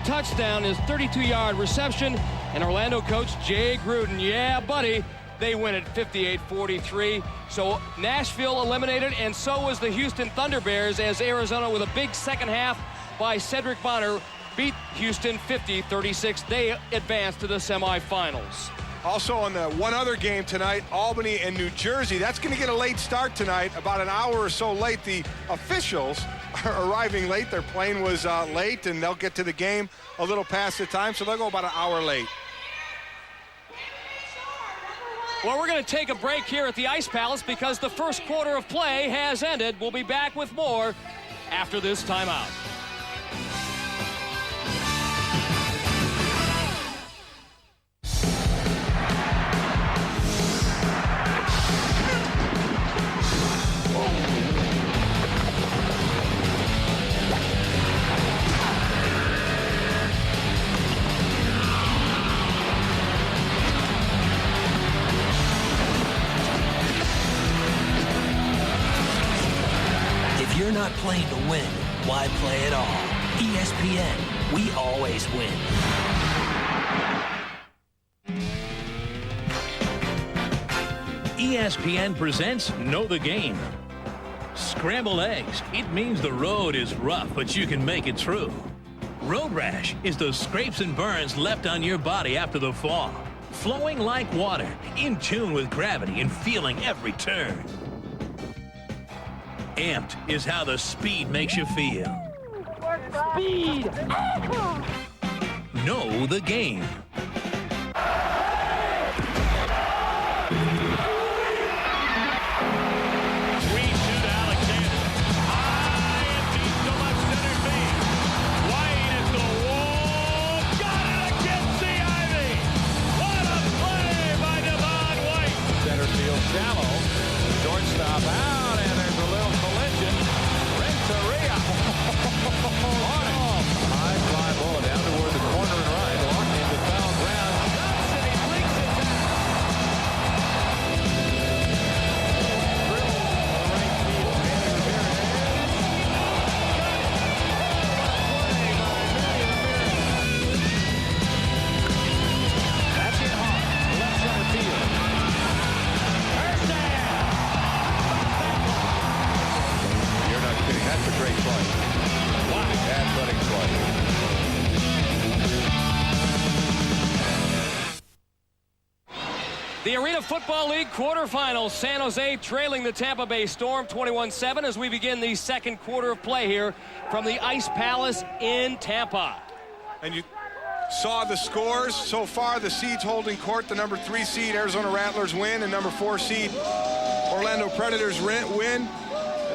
touchdown, his 32-yard reception, and Orlando coach Jay Gruden, yeah, buddy, they win it 58-43. So Nashville eliminated, and so was the Houston Thunder Bears, as Arizona, with a big second half by Cedric Bonner, beat Houston 50-36. They advanced to the semifinals. Also on the one other game tonight, Albany and New Jersey. That's going to get a late start tonight, about an hour or so late. The officials are arriving late. Their plane was late, and they'll get to the game a little past the time, so they'll go about an hour late. Well, we're going to take a break here at the Ice Palace because the first quarter of play has ended. We'll be back with more after this timeout. If you're not playing to win, why play at all? ESPN, we always win. ESPN presents Know the Game. Scrambled eggs. It means the road is rough, but you can make it through. Road rash is those scrapes and burns left on your body after the fall. Flowing like water, in tune with gravity and feeling every turn. Amped is how the speed makes you feel. Speed! Know the Game. Shallow, shortstop out, and there's a little collision. Renteria. High fly ball down toward the corner and right, locked into foul ground. Johnson, he brings it down. Drills on the right field. Manny Ramirez. Play by Manny Ramirez. That's it hard. Left center field. That's a great play. Wow. Athletic play. The Arena Football League quarterfinals. San Jose trailing the Tampa Bay Storm 21-7 as we begin the second quarter of play here from the Ice Palace in Tampa. And you saw the scores so far. The seeds holding court. The number 3 seed Arizona Rattlers win, and number 4 seed Orlando Predators win.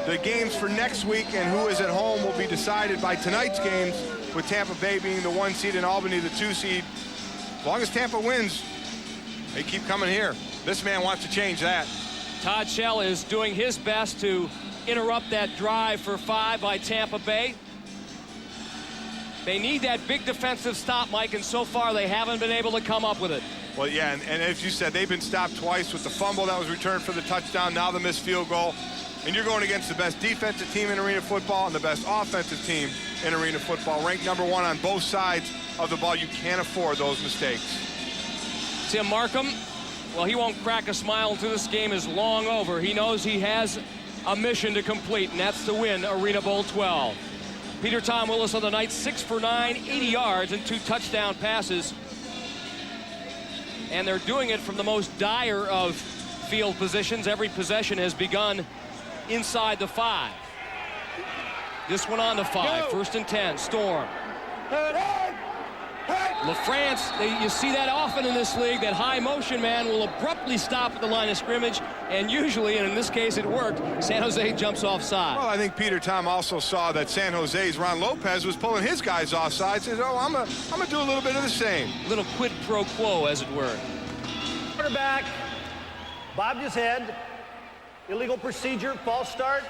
The games for next week and who is at home will be decided by tonight's games, with Tampa Bay being the 1 seed and Albany the 2 seed. As long as Tampa wins, they keep coming here. This man wants to change that. Todd Shell is doing his best to interrupt that drive for 5 by Tampa Bay. They need that big defensive stop, Mike, and so far they haven't been able to come up with it. Well, yeah, and as you said, they've been stopped twice with the fumble that was returned for the touchdown, now the missed field goal. And you're going against the best defensive team in arena football and the best offensive team in arena football, ranked number 1 on both sides of the ball. You can't afford those mistakes. Tim Markham, well, he won't crack a smile until this game is long over. He knows he has a mission to complete, and that's to win Arena Bowl 12. Peter Tom Willis on the night, 6 for 9, 80 yards and 2 touchdown passes. And they're doing it from the most dire of field positions. Every possession has begun inside the 5. This one on the 5. First and 10. Storm. LaFrance, you see that often in this league. That high motion man will abruptly stop at the line of scrimmage, and usually, and in this case it worked, San Jose jumps offside. Well, I think Peter Tom also saw that San Jose's Ron Lopez was pulling his guys offside. Says, oh, I'm gonna do a little bit of the same. Little quid pro quo, as it were. Quarterback bobbed his head. Illegal procedure, false start.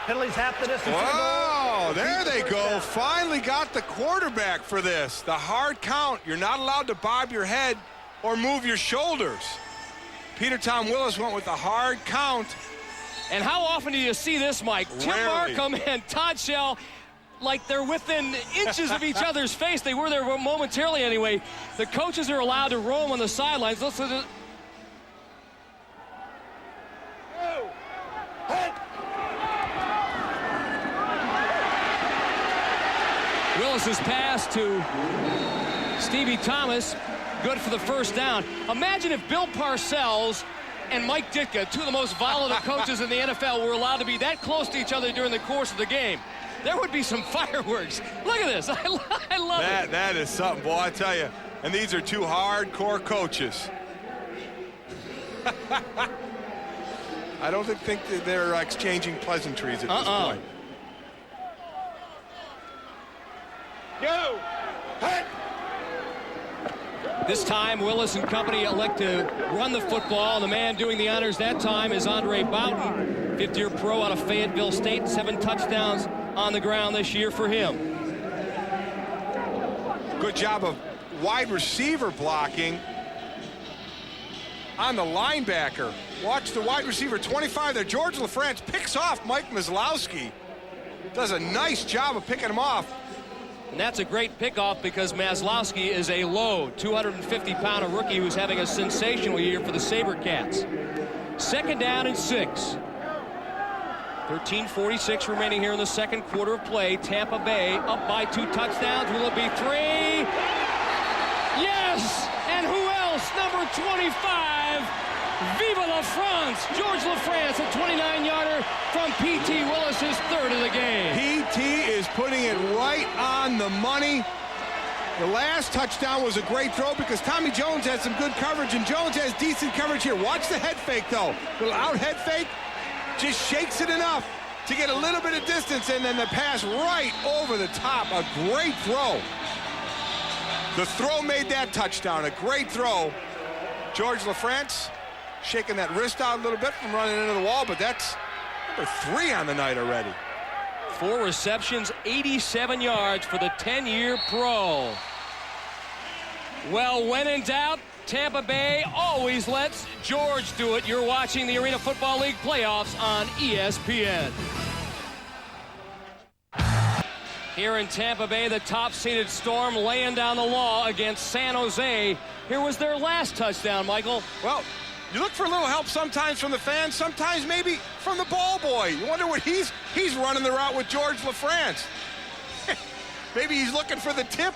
Penalties half the distance. Wow, there they go. Finally got the quarterback for this. The hard count. You're not allowed to bob your head or move your shoulders. Peter Tom Willis went with the hard count. And how often do you see this, Mike? Tim Markham and Todd Shell like they're within inches of each other's face. They were there momentarily anyway. The coaches are allowed to roam on the sidelines. Listen to Willis's pass to Stevie Thomas, good for the first down. Imagine if Bill Parcells and Mike Ditka, two of the most volatile coaches in the NFL, were allowed to be that close to each other during the course of the game. There would be some fireworks. Look at this. I love it. That is something, boy, I tell you. And these are two hardcore coaches. I don't think that they're exchanging pleasantries at this point. Go! Hey! This time, Willis and company elect to run the football. The man doing the honors that time is Andre Bowden, fifth-year pro out of Fayetteville State. 7 touchdowns on the ground this year for him. Good job of wide receiver blocking on the linebacker. Watch the wide receiver, 25 there. George LaFrance picks off Mike Maslowski. Does a nice job of picking him off. And that's a great pickoff because Maslowski is a load, 250-pounder rookie who's having a sensational year for the Sabre Cats. 2nd down and 6. 13:46 remaining here in the second quarter of play. Tampa Bay up by 2 touchdowns. Will it be 3? Yes! And who else? Number 25. Viva la France! George LaFrance, a 29-yarder from P.T. Willis, his 3rd of the game. P.T. is putting it right on the money. The last touchdown was a great throw because Tommy Jones had some good coverage, and Jones has decent coverage here. Watch the head fake, though. Little out head fake, just shakes it enough to get a little bit of distance, and then the pass right over the top. A great throw. The throw made that touchdown. A great throw. George LaFrance shaking that wrist out a little bit from running into the wall, but that's number 3 on the night already. 4 receptions, 87 yards for the 10-year pro. Well, when in doubt, Tampa Bay always lets George do it. You're watching the Arena Football League playoffs on ESPN. Here in Tampa Bay, the top-seeded Storm laying down the law against San Jose. Here was their last touchdown, Michael. Well, you look for a little help sometimes from the fans, sometimes maybe from the ball boy. You wonder what he's running the route with George LaFrance. Maybe he's looking for the tip.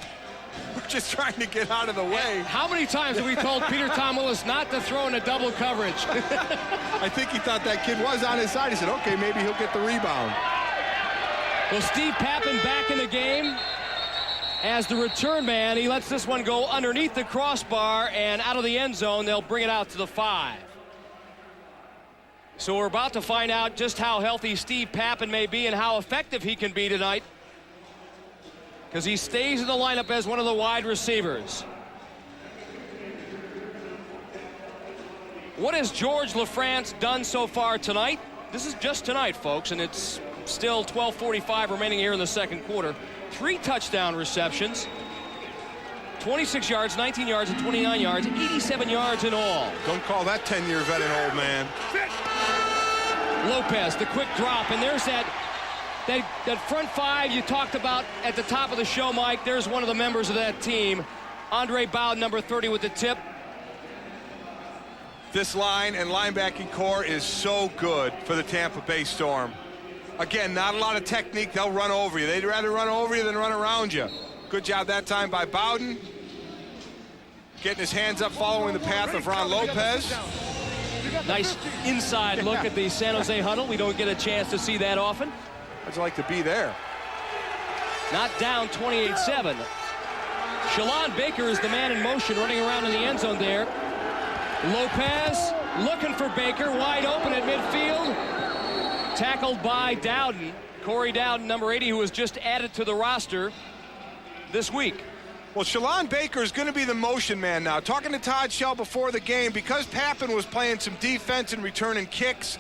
We're just trying to get out of the way. How many times have we told Peter Tom Willis not to throw in a double coverage? I think he thought that kid was on his side. He said, okay, maybe he'll get the rebound. Well, Steve Pappen back in the game as the return man. He lets this one go underneath the crossbar and out of the end zone. They'll bring it out to the 5. So we're about to find out just how healthy Steve Pappen may be and how effective he can be tonight, because he stays in the lineup as one of the wide receivers. What has George LaFrance done so far tonight? This is just tonight, folks, and it's still 12:45 remaining here in the second quarter. 3 touchdown receptions, 26 yards, 19 yards, and 29 yards, 87 yards in all. Don't call that 10-year vet an old man. Lopez, the quick drop, and there's that front 5 you talked about at the top of the show, Mike. There's one of the members of that team, Andre Bowden, number 30 with the tip. This line and linebacking core is so good for the Tampa Bay Storm. Again, not a lot of technique. They'll run over you. They'd rather run over you than run around you. Good job that time by Bowden. Getting his hands up, following the path of Ron Lopez. Nice inside look at the San Jose huddle. We don't get a chance to see that often. I'd like to be there. Not down 28-7. Shalon Baker is the man in motion running around in the end zone there. Lopez looking for Baker, wide open at midfield. Tackled by Dowden. Corey Dowden, number 80, who was just added to the roster this week. Well, Shalon Baker is going to be the motion man now. Talking to Todd Shell before the game, because Pappen was playing some defense and returning kicks,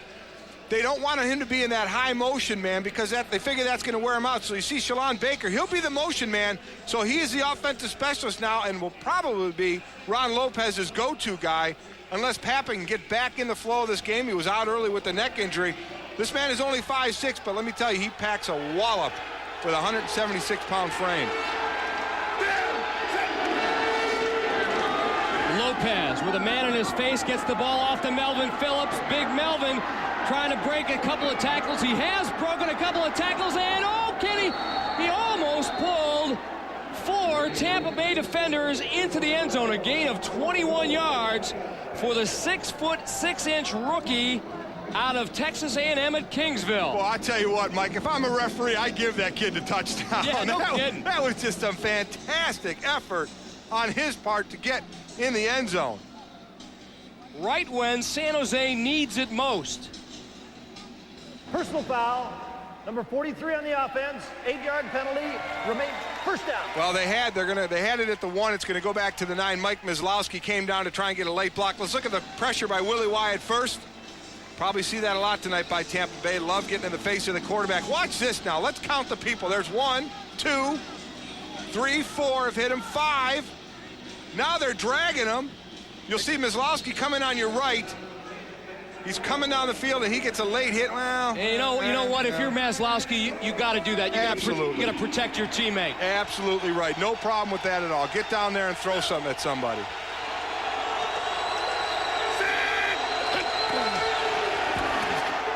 they don't want him to be in that high motion man because they figure that's going to wear him out. So you see Shalon Baker, he'll be the motion man. So he is the offensive specialist now and will probably be Ron Lopez's go-to guy unless Pappen can get back in the flow of this game. He was out early with the neck injury. This man is only 5'6", but let me tell you, he packs a wallop with a 176-pound frame. Lopez with a man in his face gets the ball off to Melvin Phillips. Big Melvin trying to break a couple of tackles. He has broken a couple of tackles, and oh, Kenny, he almost pulled 4 Tampa Bay defenders into the end zone. A gain of 21 yards for the 6'6" rookie out of Texas A&M at Kingsville. Well, I tell you what, Mike, if I'm a referee, I give that kid the touchdown. Yeah, no kidding. That was just a fantastic effort on his part to get in the end zone. Right when San Jose needs it most. Personal foul, number 43 on the offense, 8-yard penalty, remains first down. Well, they had it at the 1. It's going to go back to the 9. Mike Mislowski came down to try and get a late block. Let's look at the pressure by Willie Wyatt first. Probably see that a lot tonight by Tampa Bay. Love getting in the face of the quarterback. Watch this now. Let's count the people. There's 1, 2, 3, 4 have hit him, 5. Now they're dragging him. You'll see Mislowski coming on your right. He's coming down the field and he gets a late hit. Well, and you know what? If you're Maslowski, you got to do that. Absolutely. You got to protect your teammate. Absolutely right. No problem with that at all. Get down there and throw something at somebody.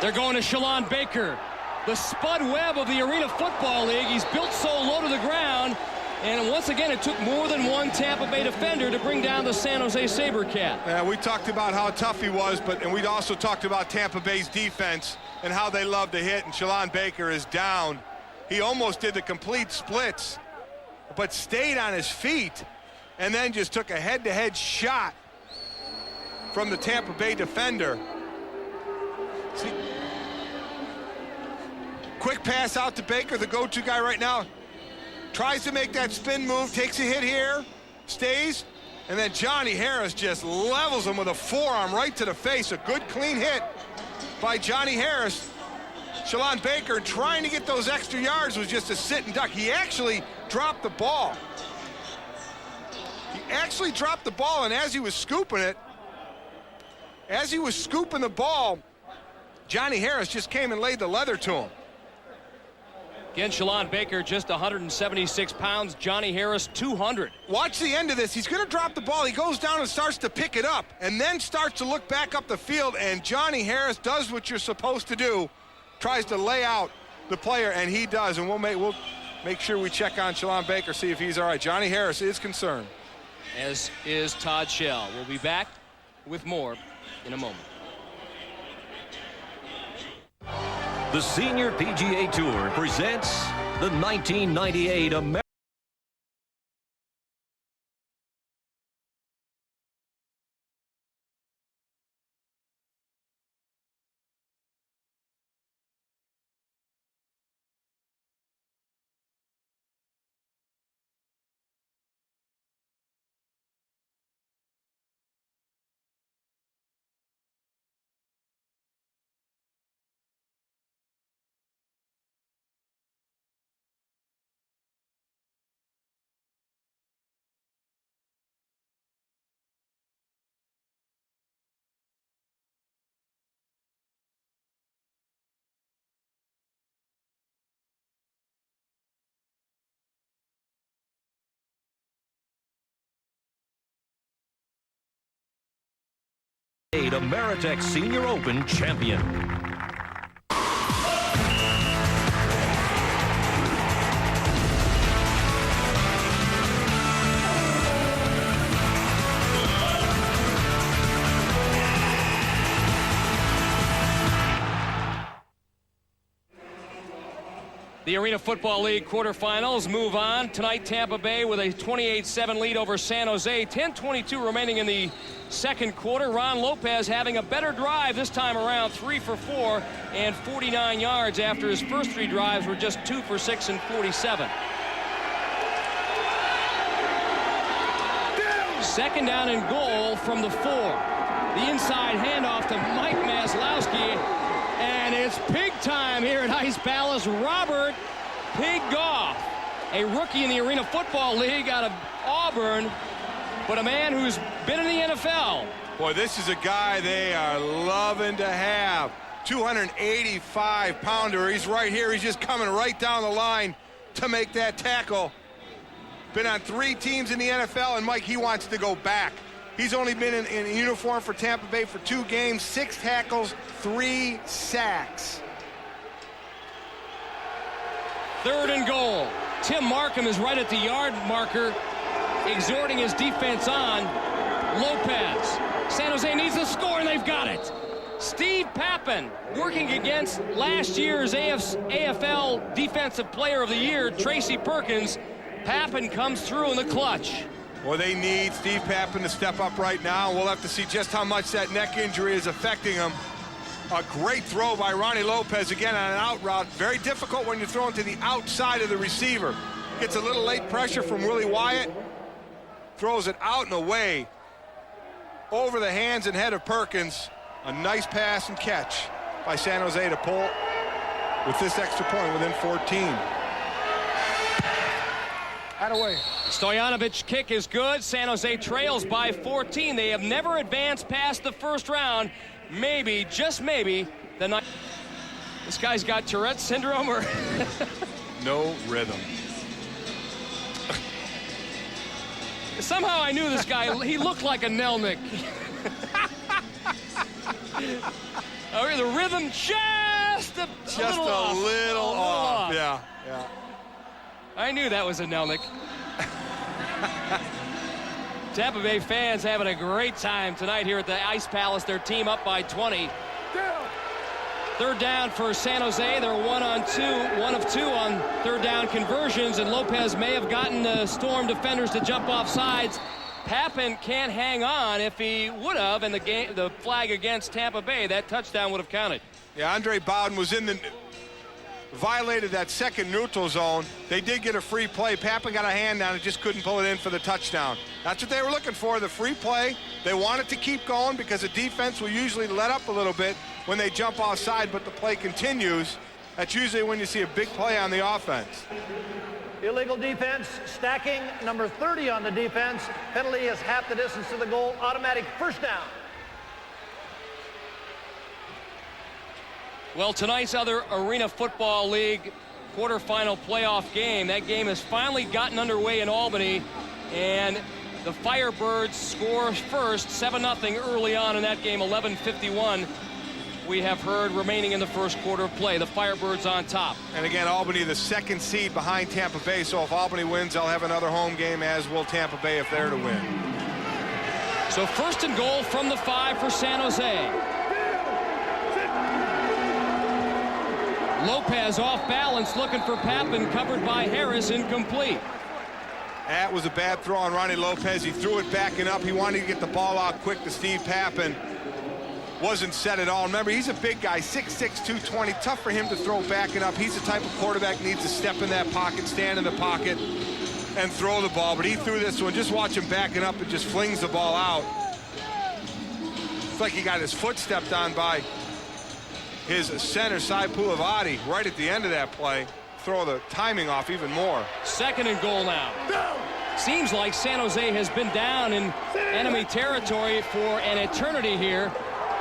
They're going to Shalon Baker, the Spud Webb of the Arena Football League. He's built so low to the ground. And once again, it took more than one Tampa Bay defender to bring down the San Jose SaberCat. Yeah, we talked about how tough he was, and we also talked about Tampa Bay's defense and how they love to hit, and Shalon Baker is down. He almost did the complete splits, but stayed on his feet and then just took a head-to-head shot from the Tampa Bay defender. See, quick pass out to Baker, the go-to guy right now. Tries to make that spin move, takes a hit here, stays, and then Johnny Harris just levels him with a forearm right to the face. A good, clean hit by Johnny Harris. Shalon Baker, trying to get those extra yards, was just a sit and duck. He actually dropped the ball. He actually dropped the ball, and as he was scooping the ball, Johnny Harris just came and laid the leather to him. Again, Shalon Baker just 176 pounds. Johnny Harris 200. Watch the end of this. He's going to drop the ball. He goes down and starts to pick it up and then starts to look back up the field, and Johnny Harris does what you're supposed to do. Tries to lay out the player, and he does. And we'll make sure we check on Shalon Baker, see if he's all right. Johnny Harris is concerned. As is Todd Shell. We'll be back with more in a moment. The Senior PGA Tour presents the 1998 American Ameritech Senior Open champion. The Arena Football League quarterfinals move on. Tonight, Tampa Bay with a 28-7 lead over San Jose. 10:22 remaining in the second quarter. Ron Lopez having a better drive this time around, 3 for 4 and 49 yards after his first 3 drives were just 2 for 6 and 47. Second down and goal from the 4. The inside handoff to Mike Maslowski. And it's pig time here at Ice Palace. Robert Pig Goff, a rookie in the Arena Football League out of Auburn, but a man who's been in the NFL. Boy, this is a guy they are loving to have. 285-pounder. He's right here. He's just coming right down the line. to make that tackle. Been on 3 teams in the NFL, and Mike, he wants to go back. He's only been in uniform for Tampa Bay for 2 games, 6 tackles, 3 sacks. 3rd and goal. Tim Markham is right at the yard marker, exhorting his defense on. Lopez. San Jose needs a score, and they've got it. Steve Pappen working against last year's AFL Defensive Player of the Year, Tracy Perkins. Pappen comes through in the clutch. Well, they need Steve Pappen to step up right now. We'll have to see just how much that neck injury is affecting him. A great throw by Ronnie Lopez again on an out route. Very difficult when you're throwing to the outside of the receiver. Gets a little late pressure from Willie Wyatt. Throws it out and away over the hands and head of Perkins. A nice pass and catch by San Jose to pull with this extra point within 14. Away. Stoyanovic's kick is good. San Jose trails by 14. They have never advanced past the first round. Maybe, just maybe, the night. This guy's got Tourette's syndrome or no rhythm. Somehow I knew this guy. He looked like a Nelnick. Oh, the rhythm just a little off. Yeah. I knew that was a Nelnick. Tampa Bay fans having a great time tonight here at the Ice Palace. Their team up by 20. 3rd down for San Jose. They're 1 of 2 on 3rd down conversions, and Lopez may have gotten the Storm defenders to jump off sides. Pappen can't hang on. If he would have, and the flag against Tampa Bay, that touchdown would have counted. Yeah, Andre Bowden was violated that second neutral zone. They did get a free play. Pappen got a hand on it, just couldn't pull it in for the touchdown. That's what they were looking for, the free play. They wanted to keep going because the defense will usually let up a little bit when they jump offside, but the play continues. That's usually when you see a big play on the offense. Illegal defense, stacking, number 30 on the defense. Penalty is half the distance to the goal, automatic first down. Well, tonight's other Arena Football League quarterfinal playoff game, that game has finally gotten underway in Albany, and the Firebirds score first, 7-0 early on in that game, 11:51. We have heard remaining in the first quarter of play. The Firebirds on top. And again, Albany the 2nd seed behind Tampa Bay, so if Albany wins, they'll have another home game, as will Tampa Bay if they're to win. So 1st and goal from the 5 for San Jose. Lopez off balance, looking for Pappen, covered by Harris, incomplete. That was a bad throw on Ronnie Lopez. He threw it backing up. He wanted to get the ball out quick to Steve Pappen. Wasn't set at all. Remember, he's a big guy, 6'6", 220. Tough for him to throw backing up. He's the type of quarterback that needs to step in that pocket, stand in the pocket, and throw the ball. But he threw this one. Just watch him backing up and just flings the ball out. It's like he got his foot stepped on by his center, Sai Pulavati, right at the end of that play. Throw the timing off even more. 2nd and goal now. Seems like San Jose has been down in enemy territory for an eternity here.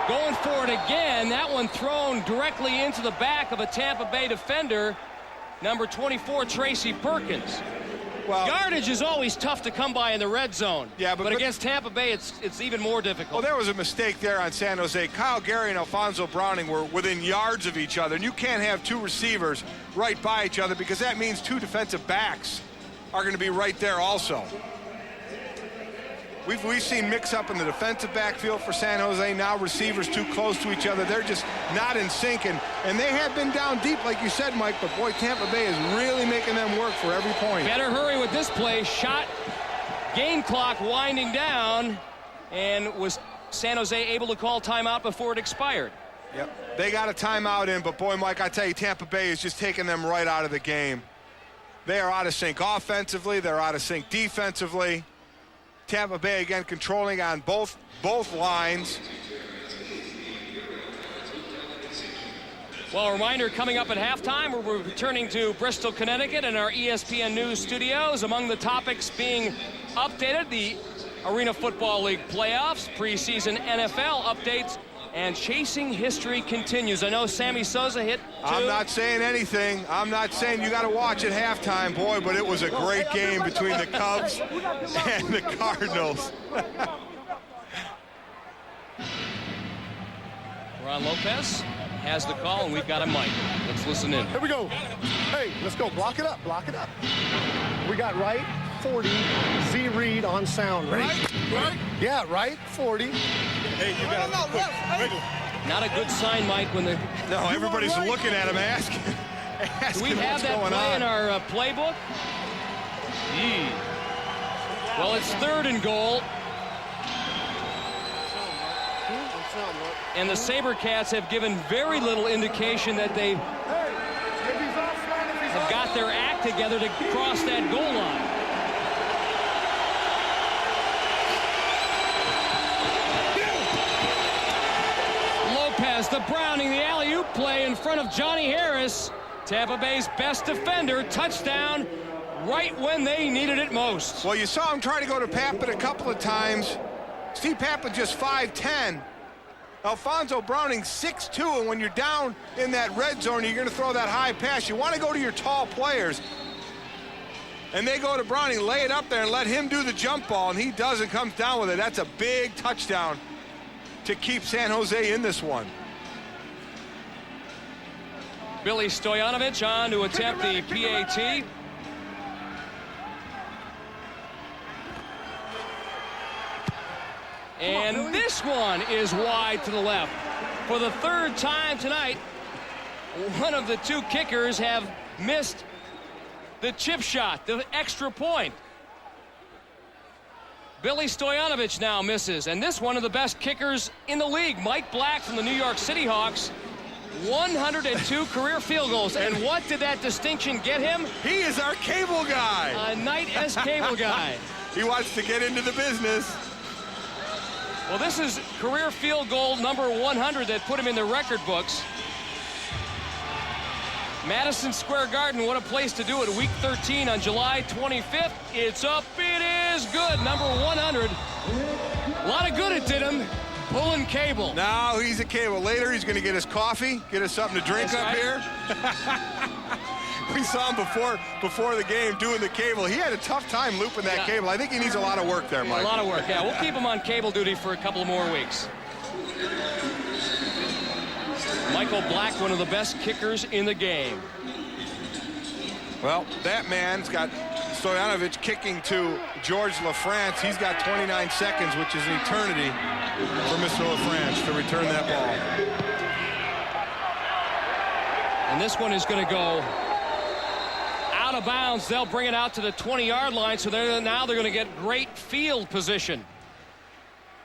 Going for it again. That one thrown directly into the back of a Tampa Bay defender, number 24, Tracy Perkins. Well, yardage is always tough to come by in the red zone. Yeah, but against Tampa Bay, it's even more difficult. Well, there was a mistake there on San Jose. Kyle Gary and Alfonso Browning were within yards of each other, and you can't have 2 receivers right by each other because that means 2 defensive backs are going to be right there also. We've seen mix-up in the defensive backfield for San Jose. Now receivers too close to each other. They're just not in sync, and they have been down deep, like you said, Mike, but boy, Tampa Bay is really making them work for every point. Better hurry with this play. Shot, game clock winding down, and was San Jose able to call timeout before it expired? Yep, they got a timeout in, but boy, Mike, I tell you, Tampa Bay is just taking them right out of the game. They are out of sync offensively. They're out of sync defensively. Tampa Bay again controlling on both lines. Well, a reminder coming up at halftime, we're returning to Bristol, Connecticut in our ESPN News studios. Among the topics being updated, the Arena Football League playoffs, preseason NFL updates, And chasing history continues. I know Sammy Sosa hit 2. I'm not saying anything. I'm not saying you got to watch at halftime, boy, but it was a great game between the Cubs and the Cardinals. Ron Lopez has the call, and we've got a mic. Let's listen in. Here we go. Hey, let's go. Block it up. Block it up. We got right 40. Z read on sound. Ready? Right? Yeah, right 40. Hey, you got Not a good sign, Mike, when the... No, everybody's looking at him asking Do we have that play in our playbook? Yee. Well, it's 3rd and goal. And the SaberCats have given very little indication that they have got their act together to cross that goal line. Lopez, the Browning, the alley-oop play in front of Johnny Harris. Tampa Bay's best defender, touchdown right when they needed it most. Well, you saw him try to go to Pappen a couple of times. Steve Pappen just 5'10". Alfonso Browning 6'2", and when you're down in that red zone, you're going to throw that high pass. You want to go to your tall players. And they go to Browning, lay it up there, and let him do the jump ball, and he does and comes down with it. That's a big touchdown to keep San Jose in this one. Billy Stoyanovich on to attempt the PAT. And this one is wide to the left. For the 3rd time tonight, one of the 2 kickers have missed the chip shot, the extra point. Billy Stoyanovich now misses, and this one of the best kickers in the league, Mike Black from the New York City Hawks, 102 career field goals. And what did that distinction get him? He is our cable guy. A night as cable guy. He wants to get into the business. Well, this is career field goal number 100 that put him in the record books. Madison Square Garden, what a place to do it. Week 13 on July 25th. It's up, it is good, number 100. A lot of good it did him, pulling cable. Now he's a cable. Later he's going to get his coffee, get us something to drink. That's up right here. We saw him before the game doing the cable. He had a tough time looping that cable. I think he needs a lot of work there, Mike. A lot of work, yeah. We'll keep him on cable duty for a couple more weeks. Michael Black, one of the best kickers in the game. Well, that man's got Stoyanovich kicking to George LaFrance. He's got 29 seconds, which is an eternity for Mr. LaFrance to return that ball. And this one is going to go out of bounds. They'll bring it out to the 20-yard line, so now they're going to get great field position.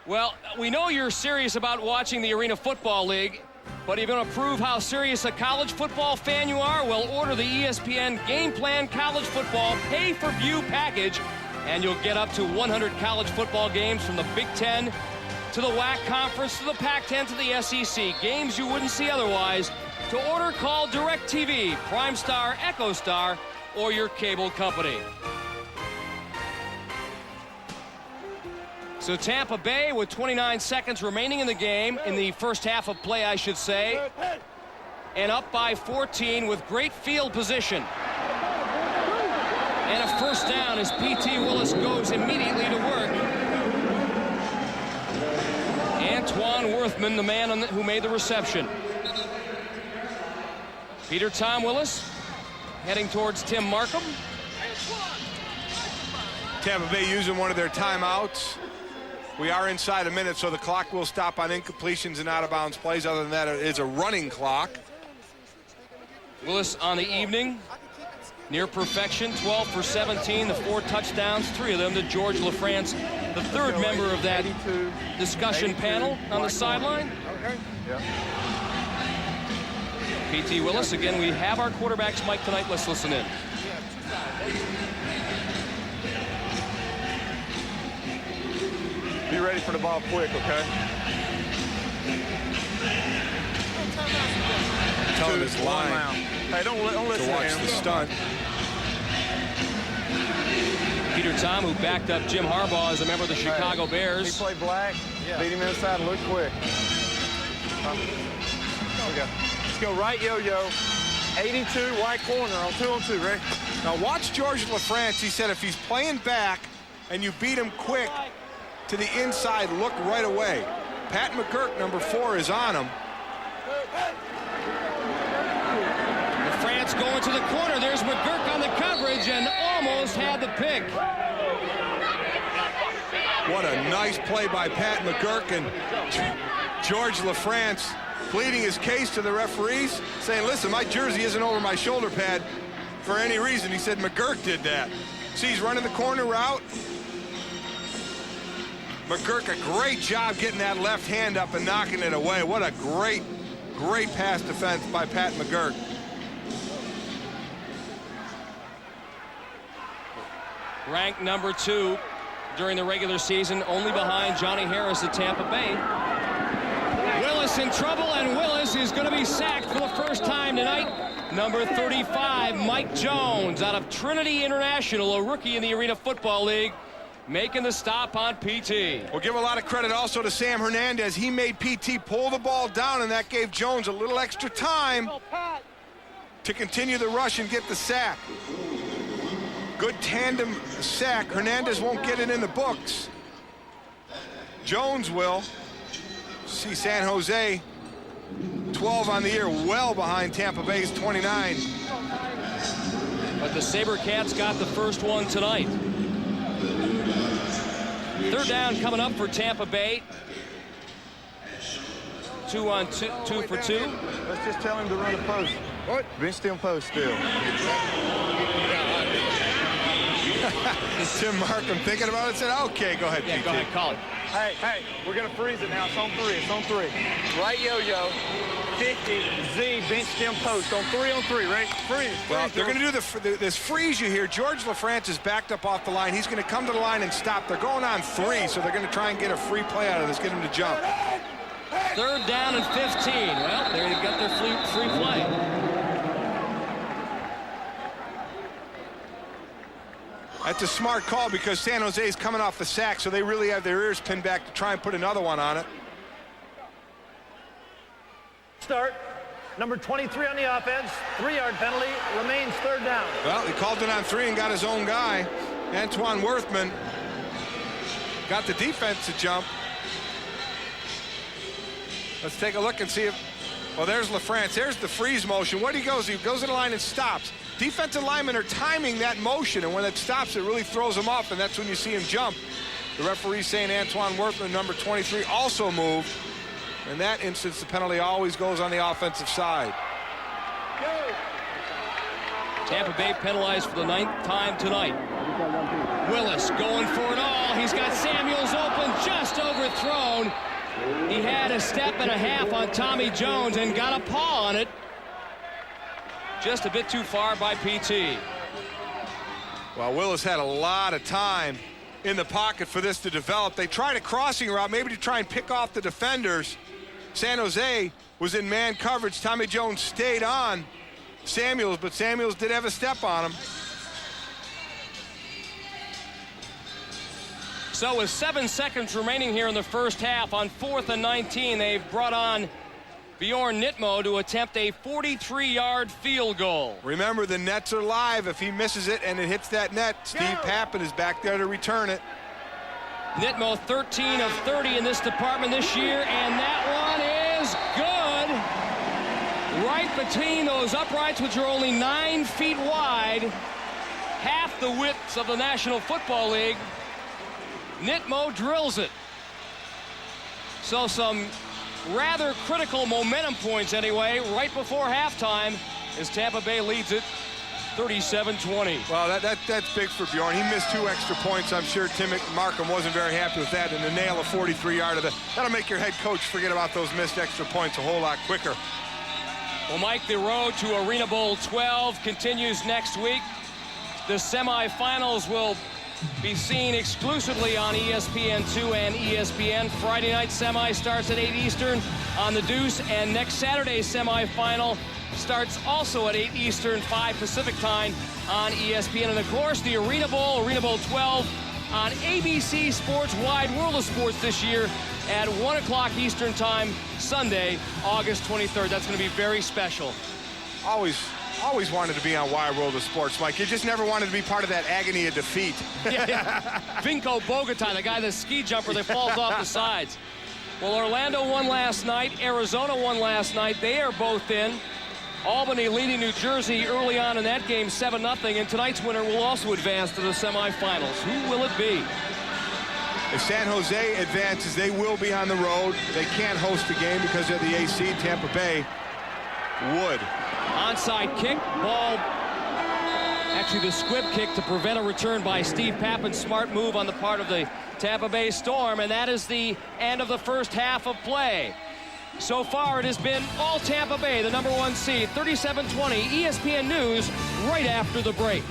Well, we know you're serious about watching the Arena Football League, but you're going to prove how serious a college football fan you are? Well, order the ESPN Game Plan College Football Pay-Per-View package, and you'll get up to 100 college football games from the Big Ten to the WAC Conference to the Pac-10 to the SEC. Games you wouldn't see otherwise. To order, call DirecTV, PrimeStar, EchoStar, or your cable company. So Tampa Bay with 29 seconds remaining in the game, in the first half of play, I should say, and up by 14 with great field position. And a first down as P.T. Willis goes immediately to work. Antoine Worthman, the man who made the reception. Peter Tom Willis heading towards Tim Markham. Tampa Bay using one of their timeouts. We are inside a minute, so the clock will stop on incompletions and out-of-bounds plays. Other than that, it is a running clock. Willis on the evening, near perfection, 12 for 17, the 4 touchdowns, 3 of them to George LaFrance, the 3rd member of that discussion panel on the sideline. P.T. Willis, again, we have our quarterbacks mic tonight. Let's listen in. Be ready for the ball quick, okay? Telling his line Hey, don't listen to watch to him. the stunt. Peter Tom, who backed up Jim Harbaugh as a member of the Chicago Bears. He played black, beat him inside, look quick. Let's go right yo-yo. 82, white corner on 2-on-2, Ray. Now watch George LaFrance. He said if he's playing back and you beat him quick to the inside, look right away. Pat McGurk, number 4, is on him. LaFrance going to the corner. There's McGurk on the coverage and almost had the pick. What a nice play by Pat McGurk, and George LaFrance pleading his case to the referees, saying, listen, my jersey isn't over my shoulder pad for any reason. He said McGurk did that. See, he's running the corner route. McGurk, a great job getting that left hand up and knocking it away. What a great, great pass defense by Pat McGurk. Ranked number 2 during the regular season, only behind Johnny Harris at Tampa Bay. Willis in trouble, and Willis is going to be sacked for the first time tonight. Number 35, Mike Jones, out of Trinity International, a rookie in the Arena Football League, making the stop on PT. We'll give a lot of credit also to Sam Hernandez. He made PT pull the ball down, and that gave Jones a little extra time to continue the rush and get the sack. Good tandem sack. Hernandez won't get it in the books. Jones will. See San Jose 12 on the year, well behind Tampa Bay's 29. But the SaberCats got the first one tonight. Third down coming up for Tampa Bay. 2 on 2, 2 for 2. Let's just tell him to run the post. What? Bench them post still. Tim Markham thinking about it, said, okay, go ahead, Yeah, PT. go ahead, call it. Hey, we're going to freeze it now. It's on 3. It's on 3. Right yo-yo. 50, Z, bench stem post. On 3-on-3, right? Freeze. Well, they're going to do this freeze you here. George LaFrance is backed up off the line. He's going to come to the line and stop. They're going on 3, so they're going to try and get a free play out of this, get him to jump. Third down and 15. Well, they've got their free play. That's a smart call because San Jose is coming off the sack, so they really have their ears pinned back to try and put another one on it. Start. Number 23 on the offense. 3-yard penalty. Remains third down. Well, he called it on 3 and got his own guy. Antoine Worthman got the defense to jump. Let's take a look and see if... Well, there's LaFrance. There's the freeze motion. What he goes to the line and stops. Defensive linemen are timing that motion, and when it stops, it really throws them off, and that's when you see him jump. The referee saying Antoine Worthman, number 23, also moved. In that instance, the penalty always goes on the offensive side. Tampa Bay penalized for the 9th time tonight. Willis going for it all. He's got Samuels open, just overthrown. He had a step and a half on Tommy Jones and got a paw on it. Just a bit too far by PT. Well, Willis had a lot of time in the pocket for this to develop. They tried a crossing route, maybe to try and pick off the defenders. San Jose was in man coverage. Tommy Jones stayed on Samuels, but Samuels did have a step on him. So with 7 seconds remaining here in the first half, on 4th and 19, they've brought on Bjorn Nitmo to attempt a 43-yard field goal. Remember, the nets are live. If he misses it and it hits that net, Steve Pappen is back there to return it. Nitmo 13 of 30 in this department this year, and that one is good. Right between those uprights, which are only 9 feet wide, half the width of the National Football League. Nitmo drills it. So some rather critical momentum points anyway right before halftime as Tampa Bay leads it 37-20. Well, that's big for Bjorn. He missed 2 extra points. I'm sure Tim Markham wasn't very happy with that, and to nail a 43-yarder, that'll make your head coach forget about those missed extra points a whole lot quicker. Well, Mike, the road to Arena Bowl 12 continues next week. The semifinals will be seen exclusively on ESPN2 and ESPN. Friday night semi starts at 8 Eastern on the Deuce, and next Saturday's semifinal starts also at 8 Eastern, 5 Pacific time on ESPN. And of course, the Arena Bowl 12, on ABC Sports Wide World of Sports this year at 1 o'clock Eastern Time, Sunday, August 23rd. That's going to be very special. Always wanted to be on Wide World of Sports, Mike. You just never wanted to be part of that agony of defeat. Yeah. Vinko Bogota, the guy, the ski jumper that falls off the sides. Well, Orlando won last night. Arizona won last night. They are both in. Albany leading New Jersey early on in that game 7-0, and tonight's winner will also advance to the semifinals. Who will it be? If San Jose advances, they will be on the road. They can't host the game because of the AC. Tampa Bay would. Onside kick, ball, actually the squib kick to prevent a return by Steve Pappen. Smart move on the part of the Tampa Bay Storm, and that is the end of the first half of play. So far, it has been all Tampa Bay, the #1 seed, 37-20. ESPN News right after the break.